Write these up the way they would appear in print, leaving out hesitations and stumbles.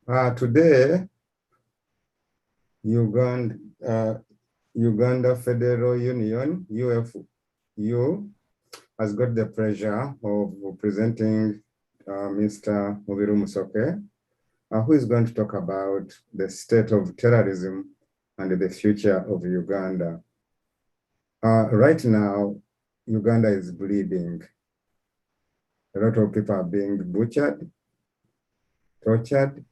Today, Uganda Federal Union, UFU, has got the pleasure of presenting Mr. Mubiru Musoke, who is going to talk about the state of terrorism and the future of Uganda. Right now, Uganda is bleeding. A lot of people are being butchered, tortured,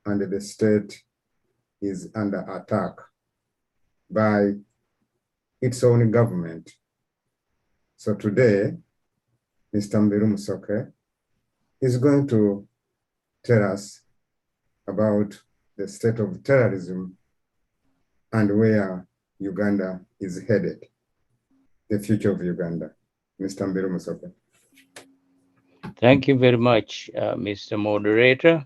and the state is under attack by its own government. So today, Mr. Mubiru Musoke is going to tell us about the state of terrorism and where Uganda is headed, the future of Uganda. Mr. Mubiru Musoke. Thank you very much, Mr. Moderator.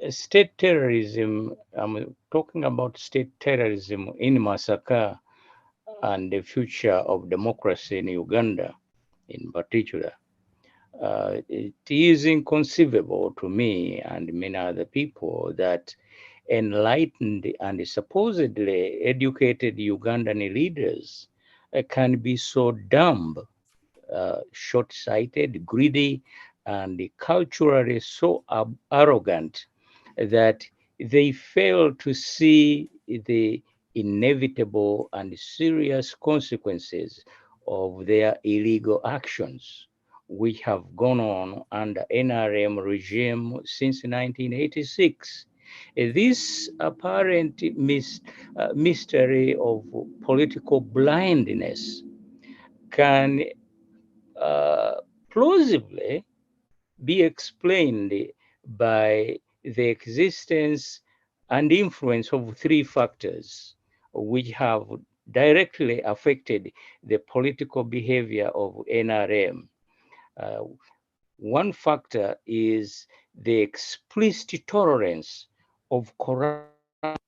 State terrorism, I'm talking about state terrorism in Masaka and the future of democracy in Uganda in particular. It is inconceivable to me and many other people that enlightened and supposedly educated Ugandan leaders can be so dumb, short-sighted, greedy, and culturally so arrogant that they fail to see the inevitable and serious consequences of their illegal actions, which have gone on under NRM regime since 1986. This apparent mystery of political blindness can uh, plausibly be explained by the existence and influence of three factors which have directly affected the political behavior of NRM. Uh, One factor is the explicit tolerance of corrupt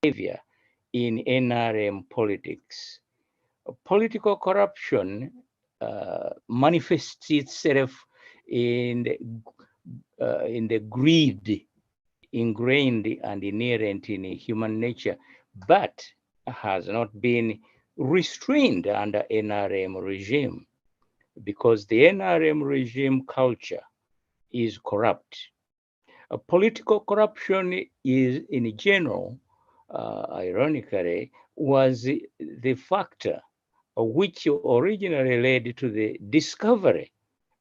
behavior in NRM politics. Political corruption manifests itself in the greed ingrained and inherent in human nature, but has not been restrained under NRM regime because the NRM regime culture is corrupt. Political corruption is, in general, ironically, was the factor which originally led to the discovery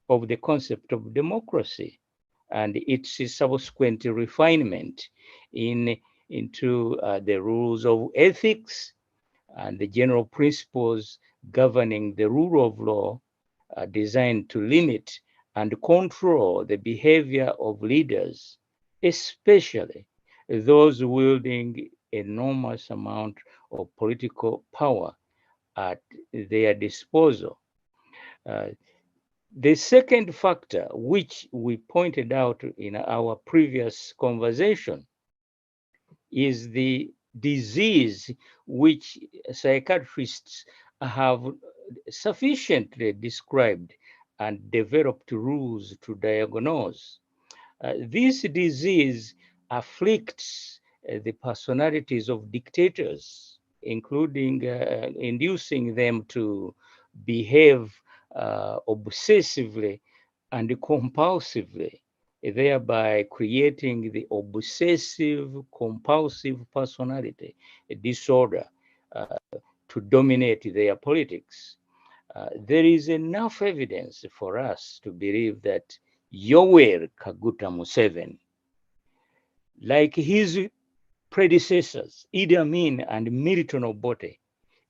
of the concept of democracy and its subsequent refinement into the rules of ethics and the general principles governing the rule of law designed to limit and control the behavior of leaders, especially those wielding enormous amount of political power at their disposal. Uh, the second factor, which we pointed out in our previous conversation, is the disease which psychiatrists have sufficiently described and developed rules to diagnose. This disease afflicts the personalities of dictators, including inducing them to behave obsessively and compulsively, thereby creating the obsessive compulsive personality disorder to dominate their politics. There is enough evidence for us to believe that Yoweri Kaguta Museveni, like his predecessors, Idi Amin and Milton Obote,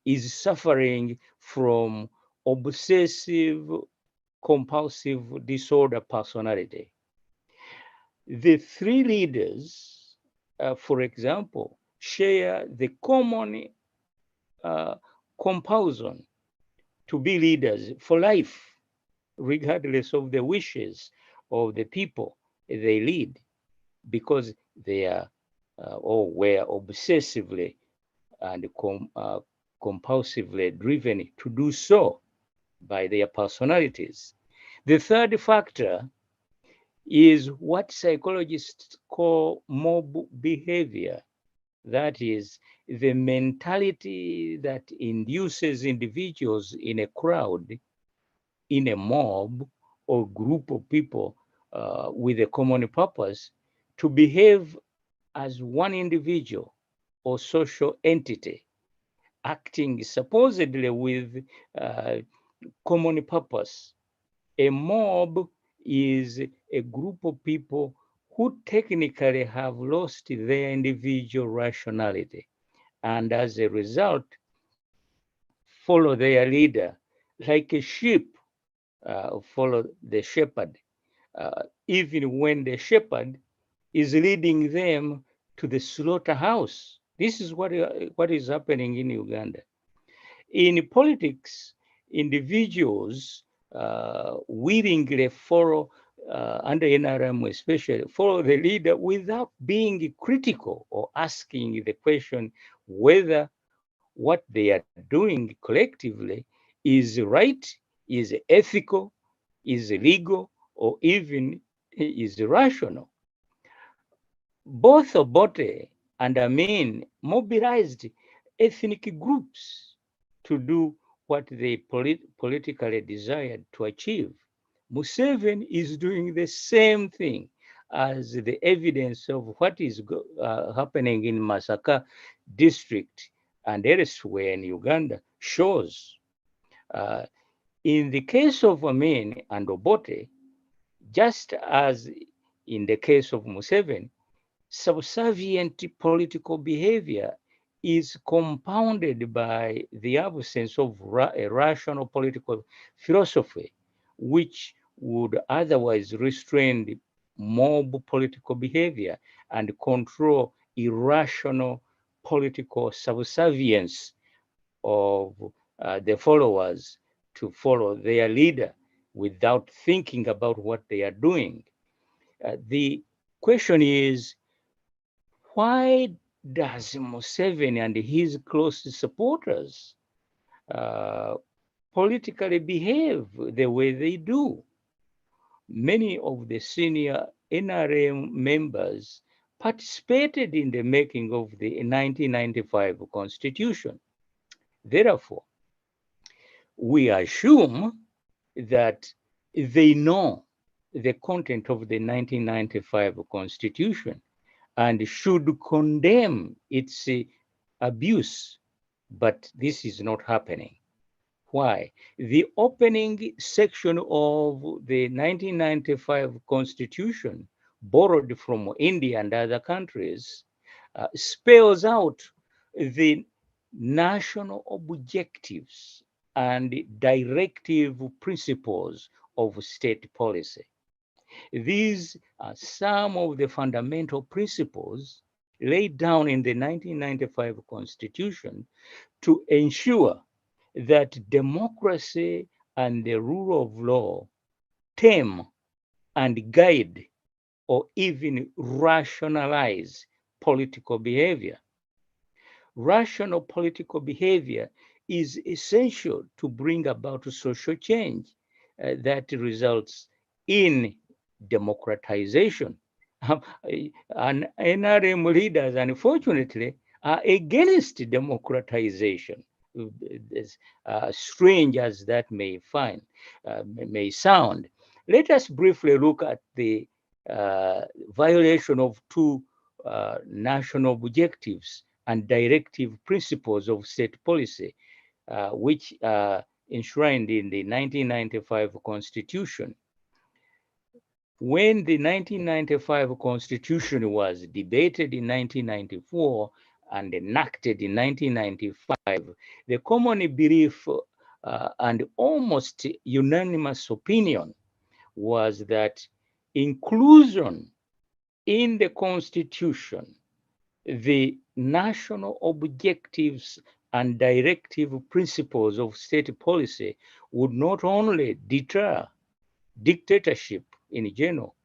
is suffering from obsessive compulsive disorder personality. The three leaders, for example, share the common uh, compulsion to be leaders for life, regardless of the wishes of the people they lead, because they are or were obsessively and compulsively driven to do so by their personalities. The third factor is what psychologists call mob behavior. That is, the mentality that induces individuals in a crowd, in a mob, or group of people with a common purpose to behave as one individual or social entity, acting supposedly with uh, common purpose. A mob is a group of people who technically have lost their individual rationality and as a result follow their leader like a sheep follow the shepherd, even when the shepherd is leading them to the slaughterhouse. This is what is happening in Uganda. In politics, individuals willingly follow, under NRM especially, follow the leader without being critical or asking the question whether what they are doing collectively is right, is ethical, is legal, or even is rational. Both Obote and Amin mobilized ethnic groups to do what they politically desired to achieve. Museveni is doing the same thing, as the evidence of what is happening in Masaka district and elsewhere in Uganda shows. Uh, in the case of Amin and Obote, just as in the case of Museveni, subservient political behavior is compounded by the absence of a rational political philosophy, which would otherwise restrain mob political behavior and control irrational political subservience of the followers to follow their leader without thinking about what they are doing. The question is, why does Museveni and his close supporters uh, politically behave the way they do? Many of the senior NRM members participated in the making of the 1995 Constitution. Therefore, we assume that they know the content of the 1995 Constitution and should condemn its abuse, but this is not happening. Why? The opening section of the 1995 Constitution, borrowed from India and other countries, spells out the national objectives and directive principles of state policy. These are some of the fundamental principles laid down in the 1995 Constitution to ensure that democracy and the rule of law tame and guide or even rationalize political behavior. Rational political behavior is essential to bring about social change that results in democratization. And NRM leaders, unfortunately, are against democratization. As strange as that may sound. Let us briefly look at the violation of two national objectives and directive principles of state policy, which are enshrined in the 1995 Constitution. When the 1995 Constitution was debated in 1994 and enacted in 1995, the common belief and almost unanimous opinion was that inclusion in the Constitution, the national objectives and directive principles of state policy would not only deter dictatorship in general,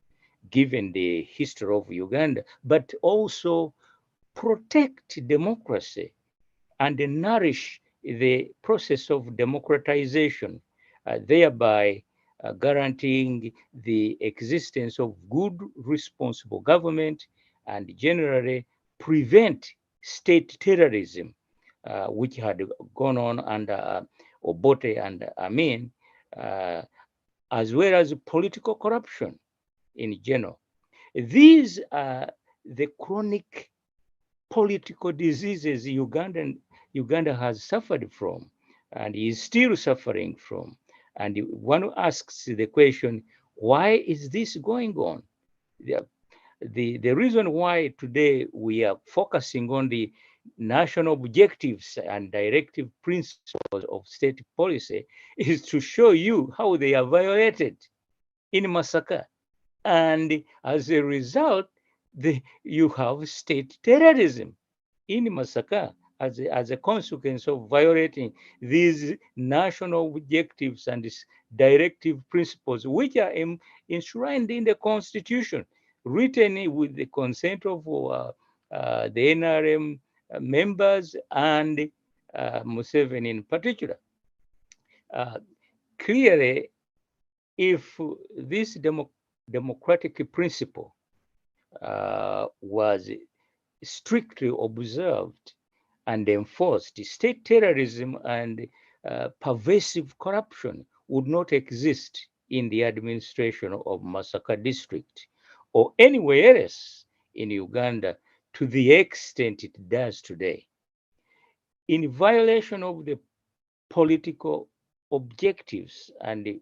given the history of Uganda, but also protect democracy and nourish the process of democratization, thereby guaranteeing the existence of good, responsible government, and generally prevent state terrorism, which had gone on under Obote and Amin, uh, as well as political corruption in general. These are the chronic political diseases Uganda has suffered from and is still suffering from. And one asks the question, why is this going on? The, the reason why today we are focusing on the national objectives and directive principles of state policy is to show you how they are violated in Masaka. And as a result, you have state terrorism in Masaka as a consequence of violating these national objectives and these directive principles, which are enshrined in the Constitution, written with the consent of the NRM members and Museveni in particular. Uh, Clearly, if this democratic principle was strictly observed and enforced, state terrorism and pervasive corruption would not exist in the administration of Masaka district or anywhere else in Uganda to the extent it does today. In violation of the political objectives and the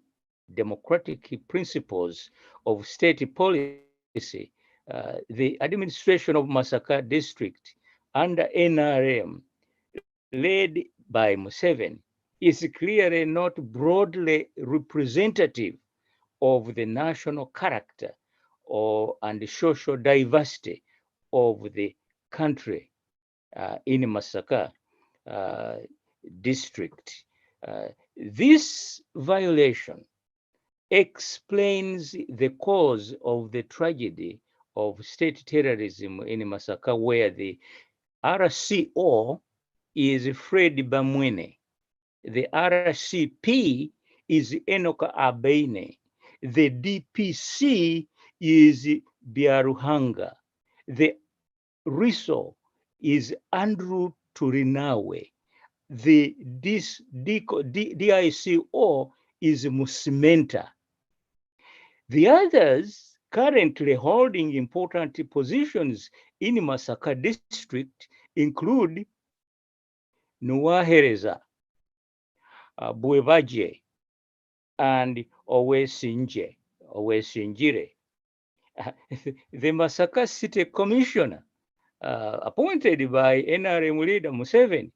democratic principles of state policy, the administration of Masaka district under NRM, led by Museveni, is clearly not broadly representative of the national character and the social diversity of the country in Masaka uh, district. This violation explains the cause of the tragedy of state terrorism in Masaka, where the RCO is Fred Bamwene, the RCP is Enoka Abeine, the DPC is Biaruhanga, the RISO is Andrew Turinawe, the DICO is Musimenta. The others currently holding important positions in Masaka district include Nuwahereza, Buevaje, and Owesinjire. The Masaka City Commissioner, appointed by NRM leader Museveni,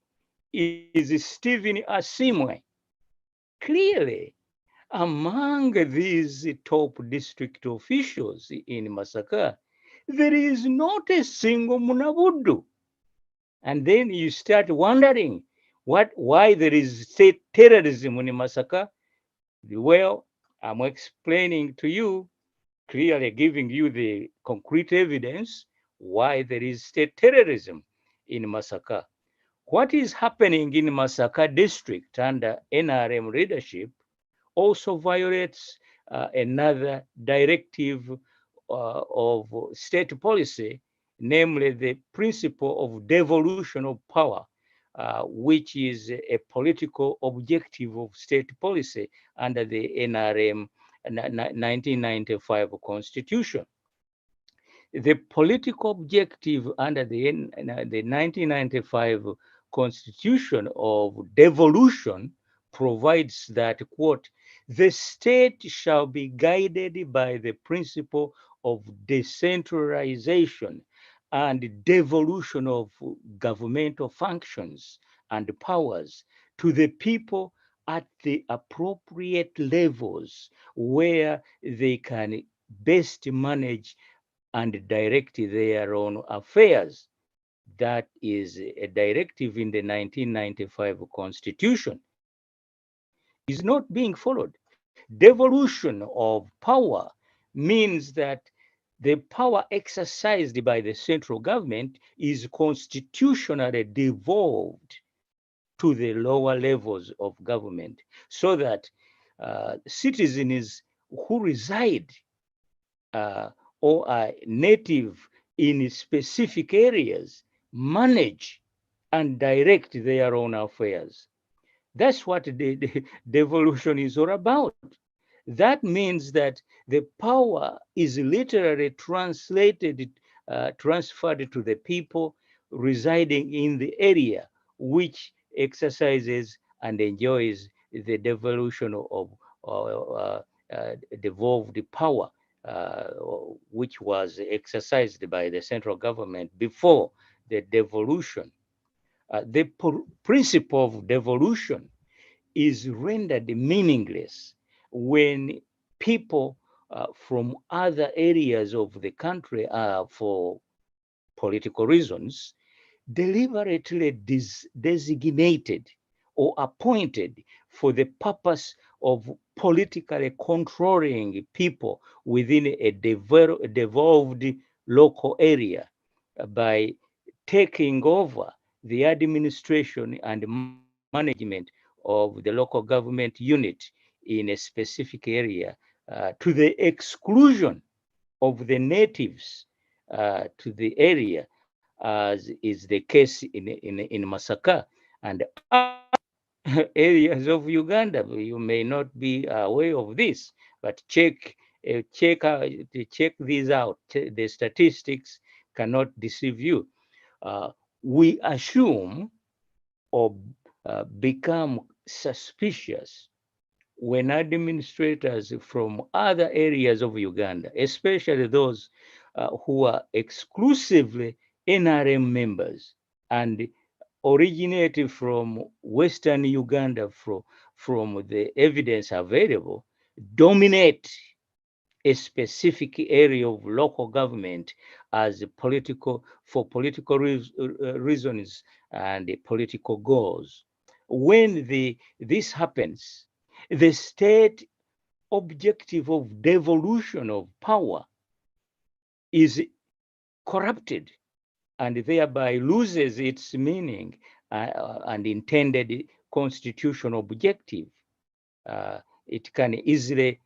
is Stephen Asimwe. Clearly, among these top district officials in Masaka, there is not a single Munabudu. And then you start wondering why there is state terrorism in Masaka. Well, I'm explaining to you, clearly giving you the concrete evidence why there is state terrorism in Masaka. What is happening in Masaka district under NRM leadership also violates another directive of state policy, namely the principle of devolution of power, which is a political objective of state policy under the NRM 1995 Constitution. The political objective under the 1995 Constitution of devolution provides that, quote, the state shall be guided by the principle of decentralization and devolution of governmental functions and powers to the people at the appropriate levels where they can best manage and direct their own affairs. That is a directive in the 1995 Constitution. Is not being followed. Devolution of power means that the power exercised by the central government is constitutionally devolved to the lower levels of government so that citizens who reside uh, or are native in specific areas manage and direct their own affairs. That's what the devolution is all about. That means that the power is literally transferred to the people residing in the area, which exercises and enjoys the devolution of devolved power, uh, which was exercised by the central government before the devolution. The principle of devolution is rendered meaningless when people from other areas of the country are, for political reasons, deliberately designated or appointed for the purpose of politically controlling people within a devolved local area by taking over the administration and management of the local government unit in a specific area to the exclusion of the natives to the area, as is the case in Masaka and areas of Uganda. You may not be aware of this, but check these out. The statistics cannot deceive you. Uh, we assume or become suspicious when administrators from other areas of Uganda, especially those who are exclusively NRM members and originated from Western Uganda, from the evidence available, dominate a specific area of local government as political for political reasons and political goals. When this happens, the state objective of devolution of power is corrupted and thereby loses its meaning and intended constitutional objective. It can easily,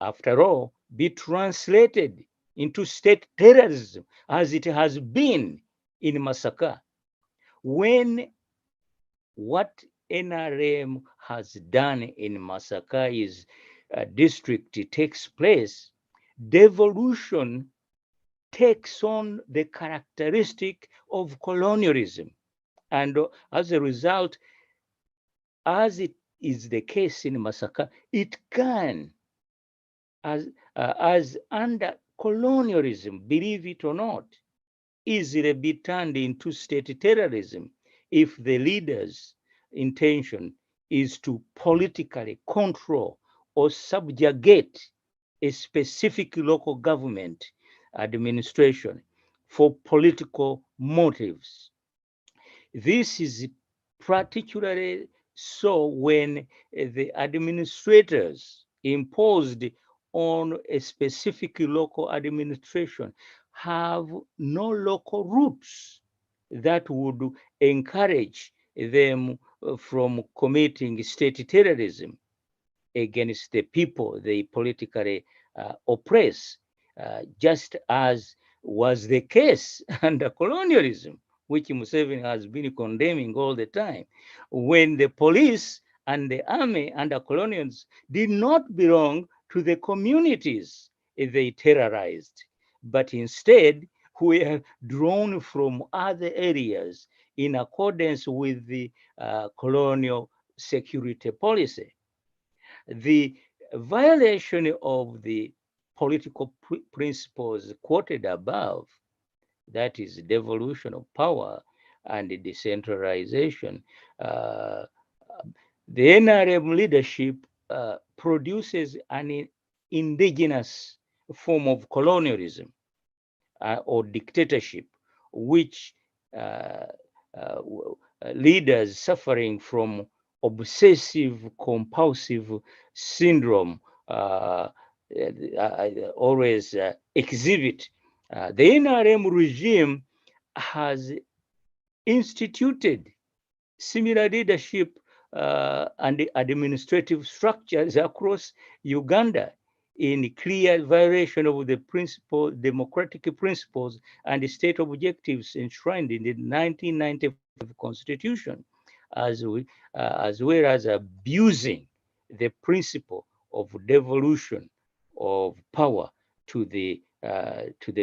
after all, be translated into state terrorism as it has been in Masaka. When what NRM has done in Masaka is district takes place, devolution takes on the characteristic of colonialism. And as a result, as it is the case in Masaka, it can, as under colonialism, believe it or not, easily be turned into state terrorism if the leader's intention is to politically control or subjugate a specific local government administration for political motives. This is particularly so when the administrators imposed on a specific local administration have no local roots that would encourage them from committing state terrorism against the people they politically oppress, just as was the case under colonialism, which Museveni has been condemning all the time, when the police and the army under colonials did not belong to the communities they terrorized, but instead were drawn from other areas in accordance with the colonial security policy. The violation of the political principles quoted above, that is devolution of power and decentralization, uh, the NRM leadership produces an indigenous form of colonialism or dictatorship, which uh, uh, leaders suffering from obsessive compulsive syndrome always exhibit. The NRM regime has instituted similar leadership and the administrative structures across Uganda in clear violation of the democratic principles and the state objectives enshrined in the 1995 Constitution, as well as abusing the principle of devolution of power to the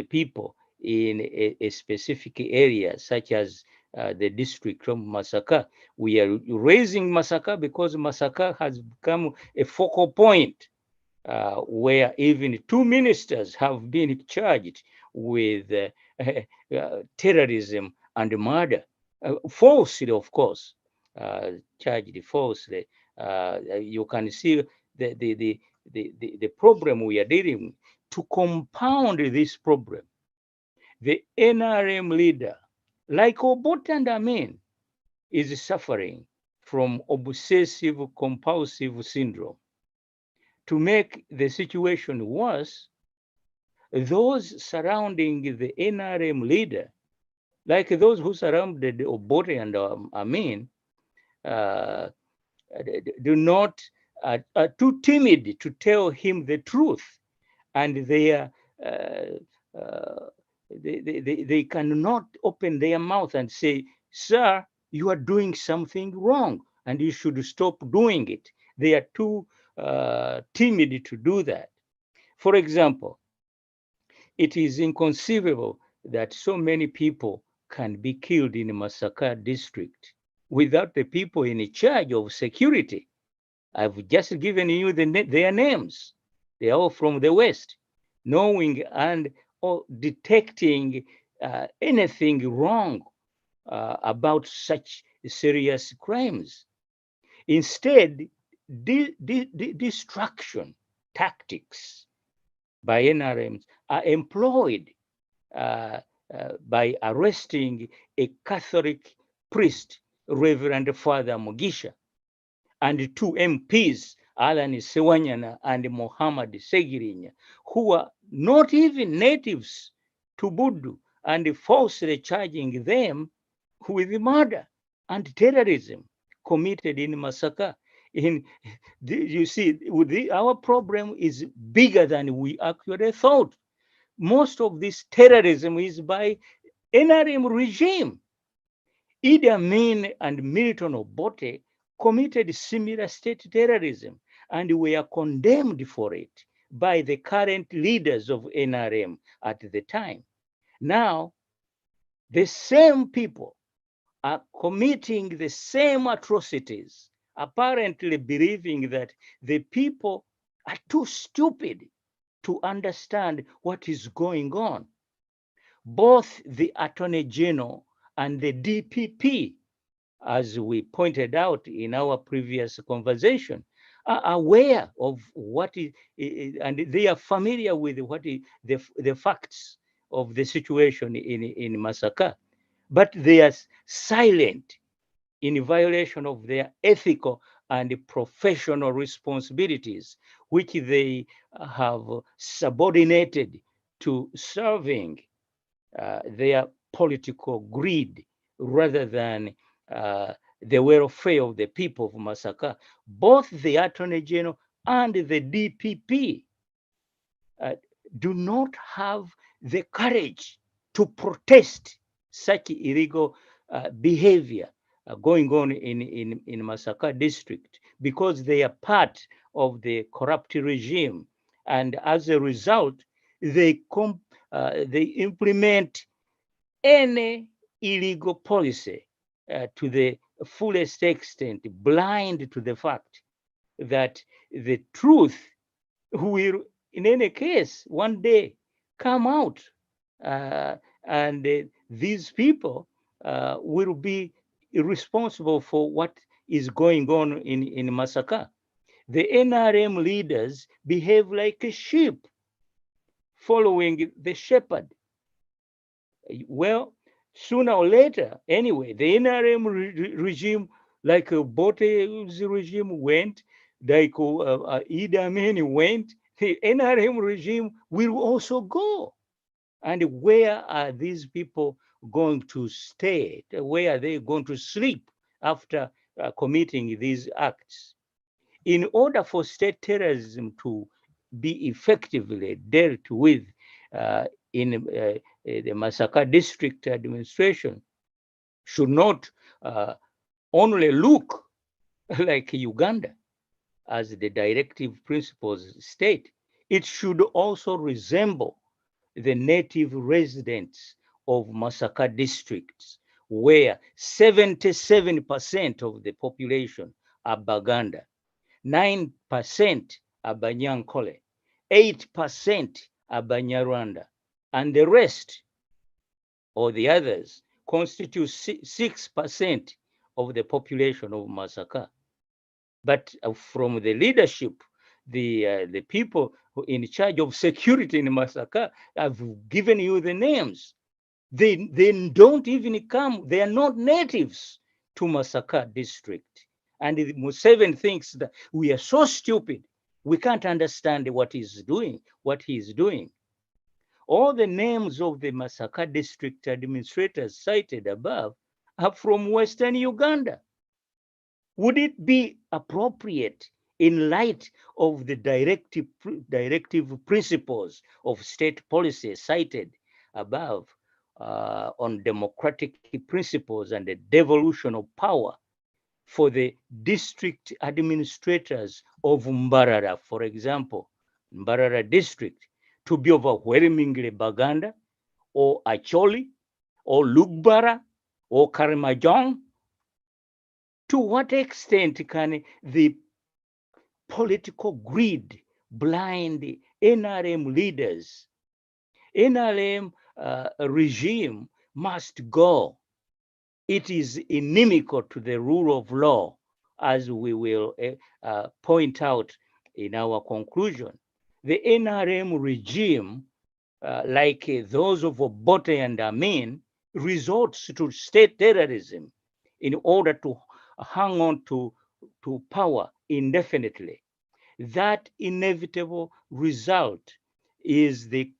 people in a specific area, such as the district of Masaka. We are raising Masaka because Masaka has become a focal point where even two ministers have been charged with terrorism and murder, falsely, of course, charged falsely. You can see the problem we are dealing with. To compound this problem, the NRM leader, like Obote and Amin, is suffering from obsessive compulsive syndrome. To make the situation worse, those surrounding the NRM leader, like those who surrounded Obote and Amin, uh, do not are too timid to tell him the truth, and uh, uh, they cannot open their mouth and say, "Sir, you are doing something wrong, and you should stop doing it." They are too timid to do that. For example, it is inconceivable that so many people can be killed in Masaka district without the people in charge of security. I've just given you their names. They are all from the West, knowing and detecting anything wrong about such serious crimes. Instead, destruction tactics by NRMs are employed uh, by arresting a Catholic priest, Reverend Father Mugisha, and two MPs, Alan Sewanyana and Mohammed Segirinya, who are not even natives to Budu, and falsely charging them with murder and terrorism committed in Masaka. You see, our problem is bigger than we actually thought. Most of this terrorism is by NRM regime. Idi Amin and Milton Obote committed similar state terrorism and were condemned for it by the current leaders of NRM at the time. Now, the same people are committing the same atrocities, apparently believing that the people are too stupid to understand what is going on. Both the Attorney General and the DPP, as we pointed out in our previous conversation, are aware of what is, and they are familiar with what is the facts of the situation in Masaka, but they are silent in violation of their ethical and professional responsibilities, which they have subordinated to serving their political greed rather than uh, the welfare of the people of Masaka. Both the Attorney General and the DPP uh, do not have the courage to protest such illegal behavior going on in Masaka district because they are part of the corrupt regime. And as a result, they implement any illegal policy to the fullest extent, blind to the fact that the truth will, in any case, one day come out. Uh, and these people will be responsible for what is going on in Masaka. The NRM leaders behave like a sheep following the shepherd. Well, sooner or later, anyway, the NRM regime, like Bote's regime went, like Idi Amin went, the NRM regime will also go. And where are these people going to stay? Where are they going to sleep after committing these acts. In order for state terrorism to be effectively dealt with in the Masaka district administration, should not only look like Uganda as the directive principles state, it should also resemble the native residents of Masaka districts, where 77% of the population are Baganda, 9% are Banyankole, 8% are Banyarwanda, and the rest, or the others, constitute 6% of the population of Masaka. But from the leadership, the people who in charge of security in Masaka have given you the names. They don't even come, they are not natives to Masaka district. And Museveni thinks that we are so stupid, we can't understand what he's doing, All the names of the Masaka district administrators cited above are from Western Uganda. Would it be appropriate in light of the directive principles of state policy cited above on democratic principles and the devolution of power for the district administrators of Mbarara, for example, Mbarara district, to be overwhelmingly Baganda or Acholi or Lugbara or Karimajong? To what extent can the political greed blind NRM leaders? NRM regime must go. It is inimical to the rule of law, as we will point out in our conclusion. The NRM regime, like those of Obote and Amin, resorts to state terrorism in order to hang on to power indefinitely. That inevitable result is the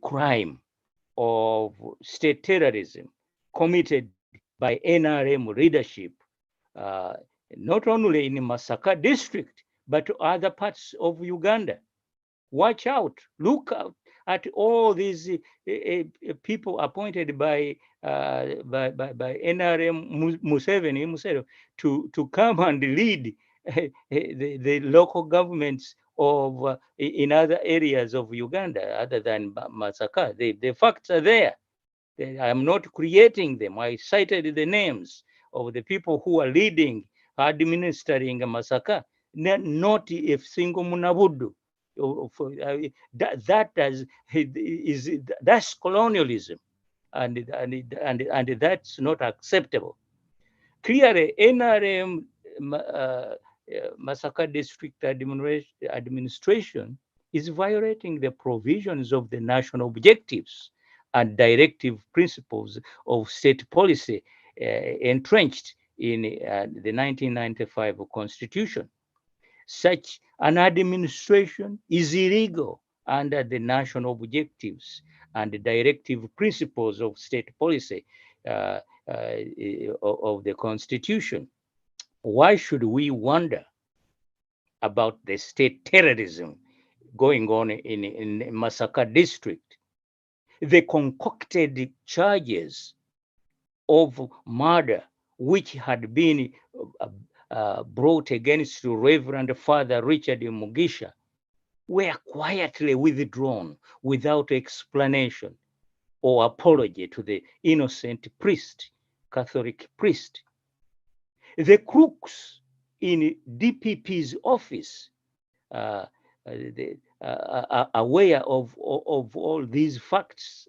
crime of state terrorism committed by NRM leadership, uh, not only in Masaka district, but other parts of Uganda. Watch out, look out at all these people appointed by NRM Museveni to come and lead the local governments of in other areas of Uganda other than Masaka. The facts are there. I'm not creating them. I cited the names of the people who are leading, administering Masaka, not a single Munabudu. That's colonialism, and that's not acceptable. Clearly, NRM Masaka District Administration is violating the provisions of the national objectives and directive principles of state policy entrenched in the 1995 Constitution. Such an administration is illegal under the national objectives and the directive principles of state policy of the Constitution. Why should we wonder about the state terrorism going on in Masaka district? The concocted charges of murder which had been brought against Reverend Father Richard Mugisha were quietly withdrawn without explanation or apology to the innocent priest, Catholic priest. The crooks in DPP's office are aware of all these facts.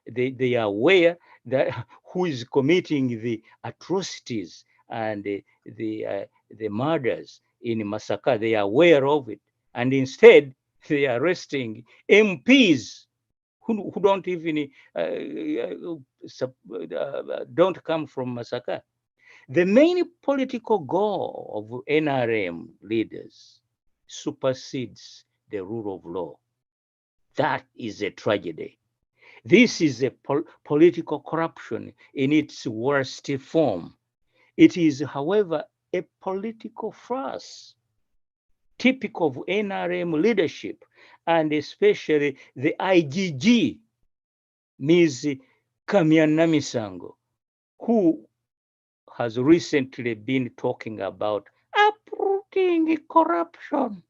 They are aware that who is committing the atrocities and the murders in Masaka. They are aware of it, and instead they are arresting MPs who don't even don't come from Masaka. The main political goal of NRM leaders supersedes the rule of law. That is a tragedy. This is a political corruption in its worst form. It is, however, a political farce, typical of NRM leadership, and especially the IGG, Ms. Kamyanamisango, who has recently been talking about uprooting corruption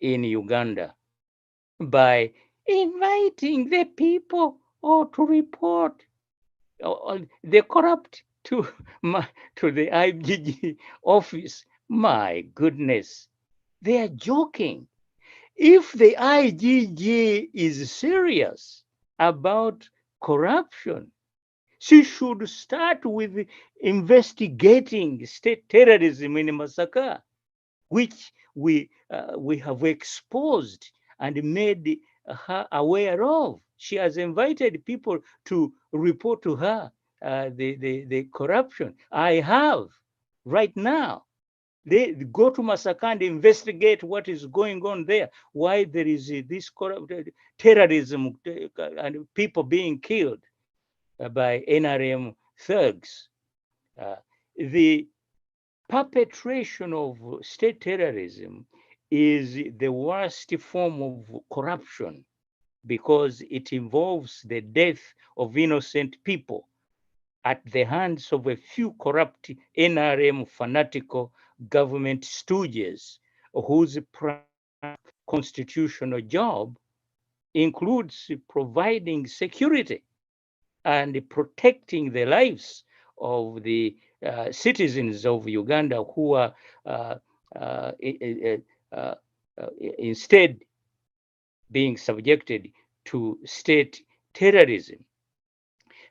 in Uganda by inviting the people or to report the corrupt to to the IGG office. My goodness, they are joking. If the IGG is serious about corruption, she should start with investigating state terrorism in Masaka, which we have exposed and made her aware of. She has invited people to report to her the corruption. I have right now. They go to Masaka and investigate what is going on there. Why there is this terrorism and people being killed by NRM thugs. Uh, the perpetration of state terrorism is the worst form of corruption because it involves the death of innocent people at the hands of a few corrupt NRM fanatical government stooges whose constitutional job includes providing security and protecting the lives of the citizens of Uganda who are uh, uh, uh, instead being subjected to state terrorism.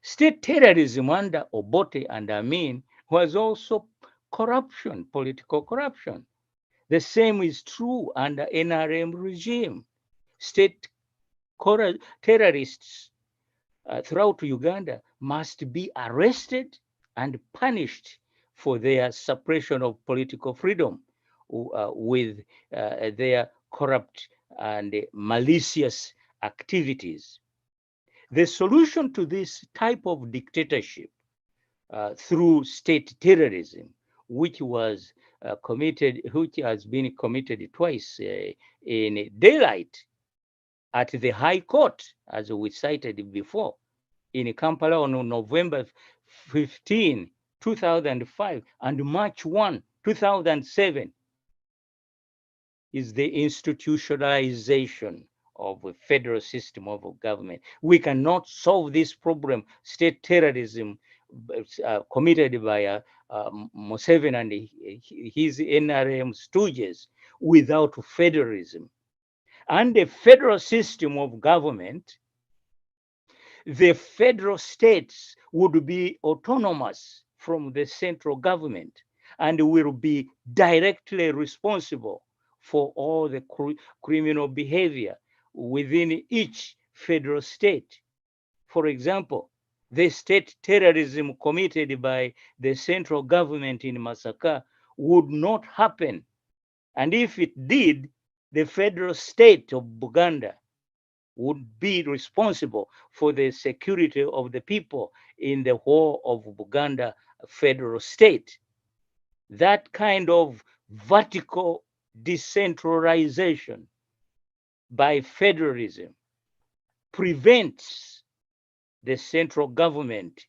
State terrorism under Obote and Amin was also corruption, political corruption. The same is true under NRM regime. State terrorists throughout Uganda must be arrested and punished for their suppression of political freedom with their corrupt and malicious activities. The solution to this type of dictatorship through state terrorism, which has been committed twice in daylight at the High Court, as we cited before, in Kampala on November 15, 2005, and March 1, 2007, is the institutionalization of a federal system of government. We cannot solve this problem, state terrorism committed by Museveni and his NRM stooges, without federalism. And a federal system of government, the federal states would be autonomous from the central government and will be directly responsible for all the criminal behavior within each federal state. For example, the state terrorism committed by the central government in Masaka would not happen. And if it did, the federal state of Buganda would be responsible for the security of the people in the whole of Buganda federal state. That kind of vertical decentralization by federalism prevents the central government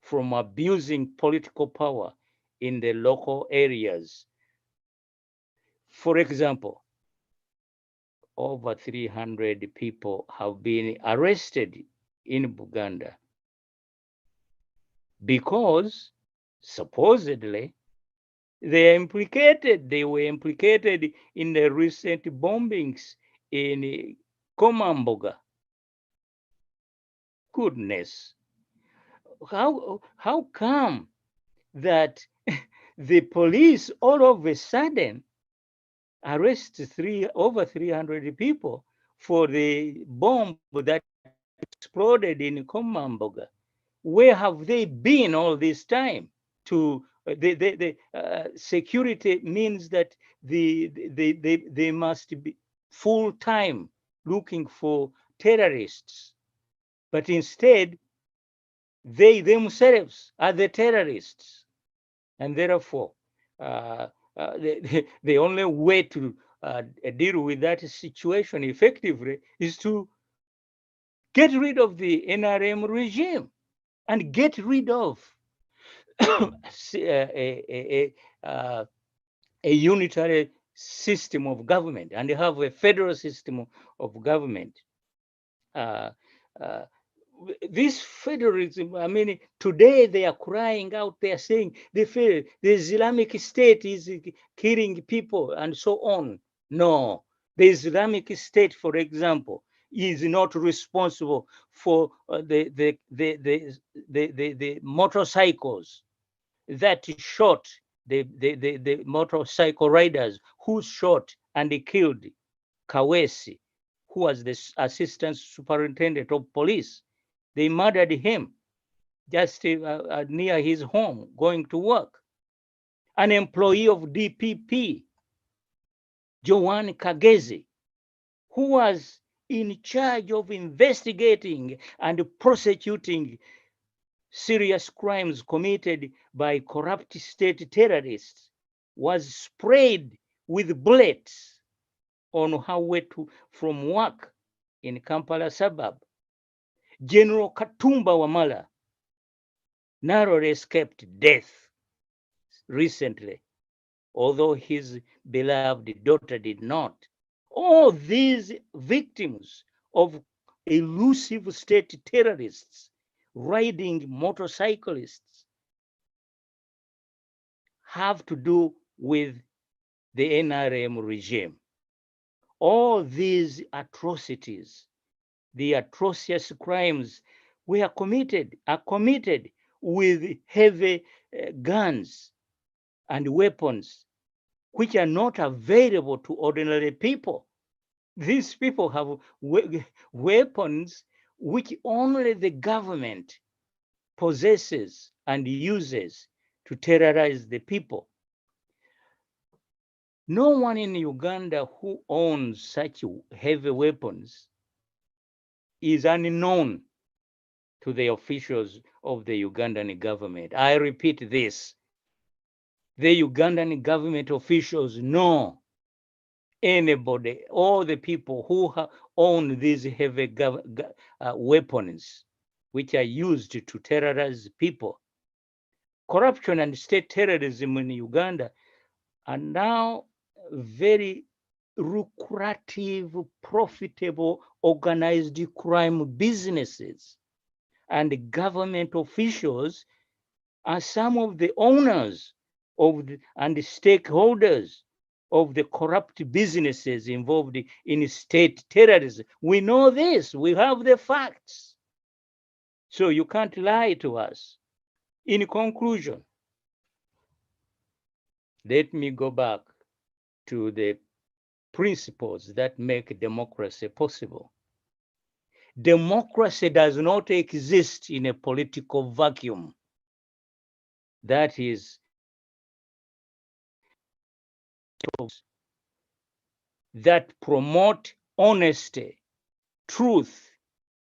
from abusing political power in the local areas. For example, over 300 people have been arrested in Buganda because supposedly they were implicated in the recent bombings in Komamboga. Goodness, how come that the police all of a sudden arrest over 300 people for the bomb that exploded in Komamboga? Where have they been all this time? To the security means that they must be full time looking for terrorists, but instead they themselves are the terrorists. And therefore, the only way to deal with that situation effectively is to get rid of the NRM regime and get rid of a unitary system of government and have a federal system of government. Uh, uh, this federalism, I mean, today they are crying out, they are saying the Islamic State is killing people and so on. No, the Islamic State, for example, is not responsible for the motorcycles that shot the motorcycle riders who shot and killed Kawesi, who was the assistant superintendent of police. They murdered him just near his home, going to work. An employee of DPP, Joan Kagezi, who was in charge of investigating and prosecuting serious crimes committed by corrupt state terrorists, was sprayed with bullets on her way from work in Kampala suburb. General Katumba Wamala narrowly escaped death recently, although his beloved daughter did not. All these victims of elusive state terrorists riding motorcyclists have to do with the NRM regime. All these atrocities, the atrocious crimes are committed with heavy guns and weapons which are not available to ordinary people. These people have weapons which only the government possesses and uses to terrorize the people. No one in Uganda who owns such heavy weapons is unknown to the officials of the Ugandan government. I repeat this. The Ugandan government officials know anybody, all the people who own these heavy weapons, which are used to terrorize people. Corruption and state terrorism in Uganda are now very lucrative, profitable, organized crime businesses. And government officials are some of the owners and stakeholders of the corrupt businesses involved in state terrorism. We know this, we have the facts. So you can't lie to us. In conclusion, let me go back to the principles that make democracy possible. Democracy does not exist in a political vacuum. That is, that promote honesty, truth,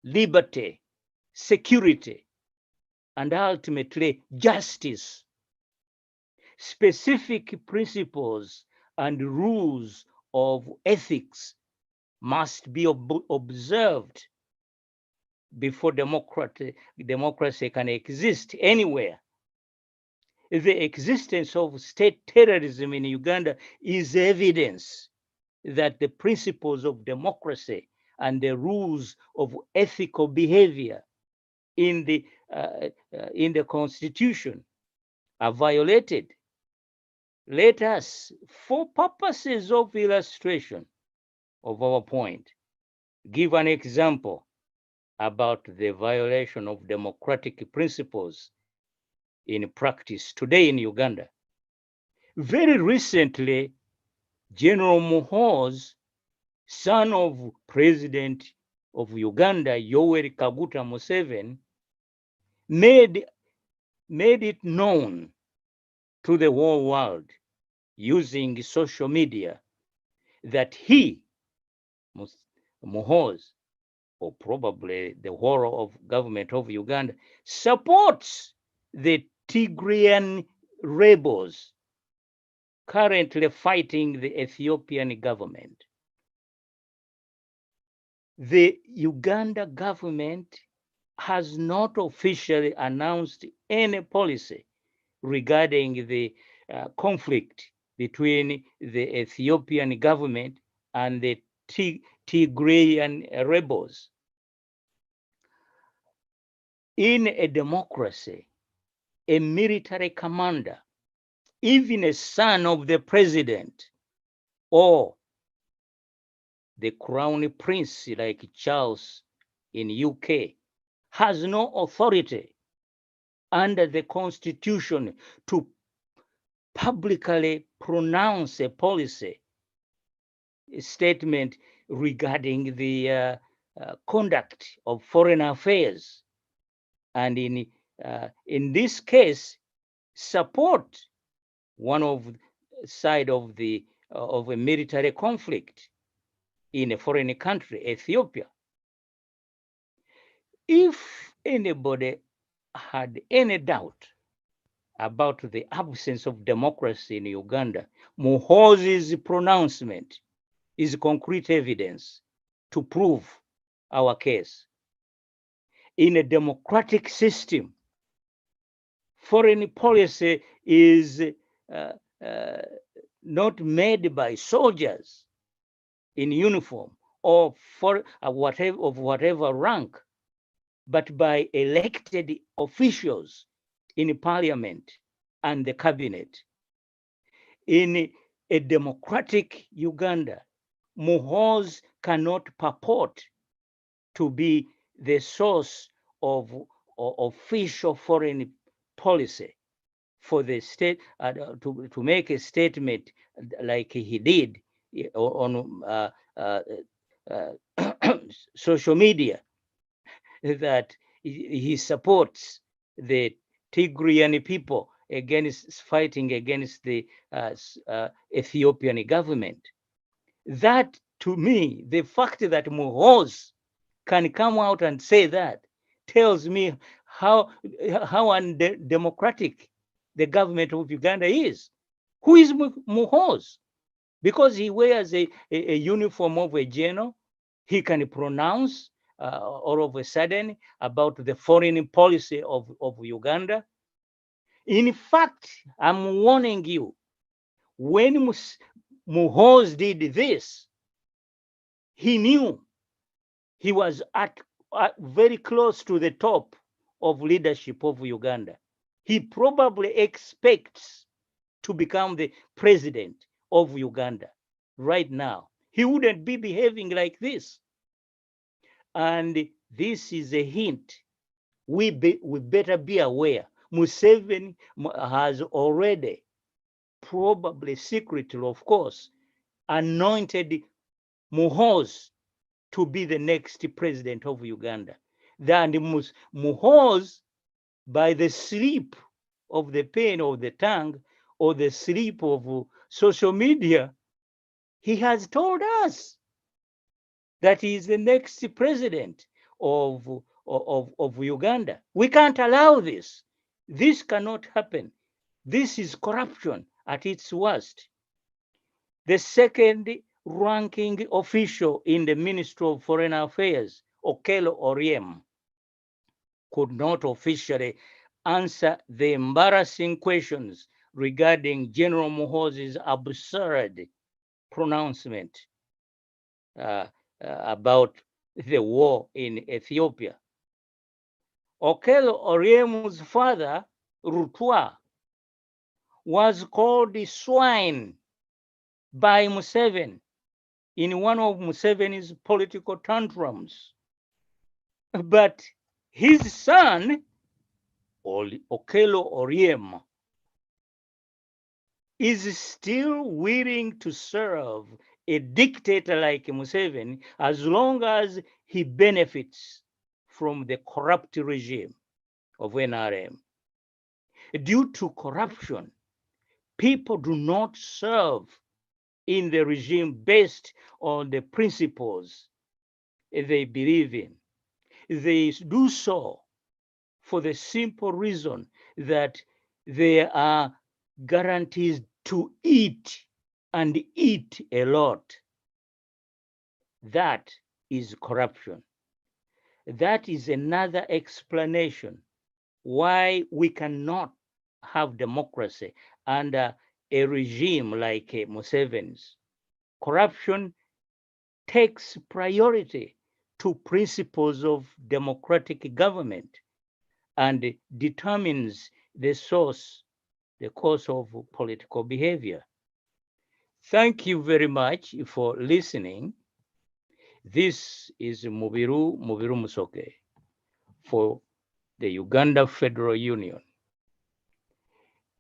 liberty, security, and ultimately justice. Specific principles and rules of ethics must be observed before democracy can exist anywhere. The existence of state terrorism in Uganda is evidence that the principles of democracy and the rules of ethical behavior in the Constitution are violated. Let us, for purposes of illustration of our point, give an example about the violation of democratic principles in practice today in Uganda. Very recently, General Muhoozi, son of President of Uganda, Yoweri Kaguta Museveni, made it known to the whole world using social media that he, Muhoozi, or probably the whole of government of Uganda, supports the Tigrayan rebels currently fighting the Ethiopian government. The Uganda government has not officially announced any policy regarding the conflict between the Ethiopian government and the Tigrayan rebels. In a democracy, a military commander, even a son of the president or the crown prince like Charles in UK, has no authority under the constitution to publicly pronounce a policy statement regarding the conduct of foreign affairs, and in this case support one of side of a military conflict in a foreign country, Ethiopia. If anybody had any doubt about the absence of democracy in Uganda, Muhoozi's pronouncement is concrete evidence to prove our case. In a democratic system, foreign policy is not made by soldiers in uniform or for whatever rank, but by elected officials in parliament and the cabinet. In a democratic Uganda, Muhoozi cannot purport to be the source of official foreign policy for the state to make a statement like he did on social media that he supports the Tigrayan people against fighting against the Ethiopian government. That, to me, the fact that Muhoozi can come out and say that tells me how undemocratic the government of Uganda is. Who is Muhoozi? Because he wears a uniform of a general, he can pronounce all of a sudden about the foreign policy of Uganda. In fact, I'm warning you, when Muhoozi did this, he knew he was at very close to the top of leadership of Uganda. He probably expects to become the president of Uganda right now. He wouldn't be behaving like this. And this is a hint. We better be aware. Museveni has already, probably secretly, of course, anointed Muhoozi to be the next president of Uganda. Then Muhoozi, by the sleep of the pen of the tongue or the sleep of social media, he has told us that he is the next president of Uganda. We can't allow this. This cannot happen. This is corruption at its worst. The second ranking official in the Ministry of Foreign Affairs, Okello Oryem, could not officially answer the embarrassing questions regarding General Muhoozi's absurd pronouncement about the war in Ethiopia. Okello Oryem's father, Rutwa, was called swine by Museveni in one of Museveni's political tantrums. But his son, Okello Oryem, is still willing to serve a dictator like Museveni as long as he benefits from the corrupt regime of NRM. Due to corruption, people do not serve in the regime based on the principles they believe in. They do so for the simple reason that they are guarantees to eat and eat a lot. That is corruption. That is another explanation why we cannot have democracy under a regime like Museveni's. Corruption takes priority to principles of democratic government and determines the course of political behavior. Thank you very much for listening. This is Mubiru Musoke for the Uganda Federal Union.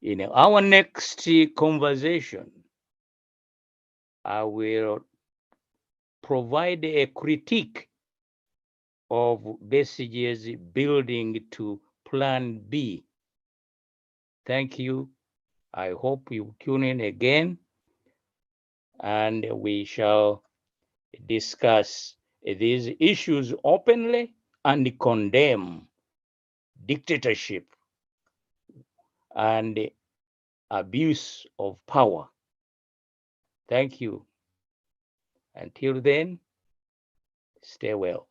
In our next conversation, I will provide a critique of Besige's building to Plan B. Thank you. I hope you tune in again, and we shall discuss these issues openly and condemn dictatorship and abuse of power. Thank you. Until then, stay well.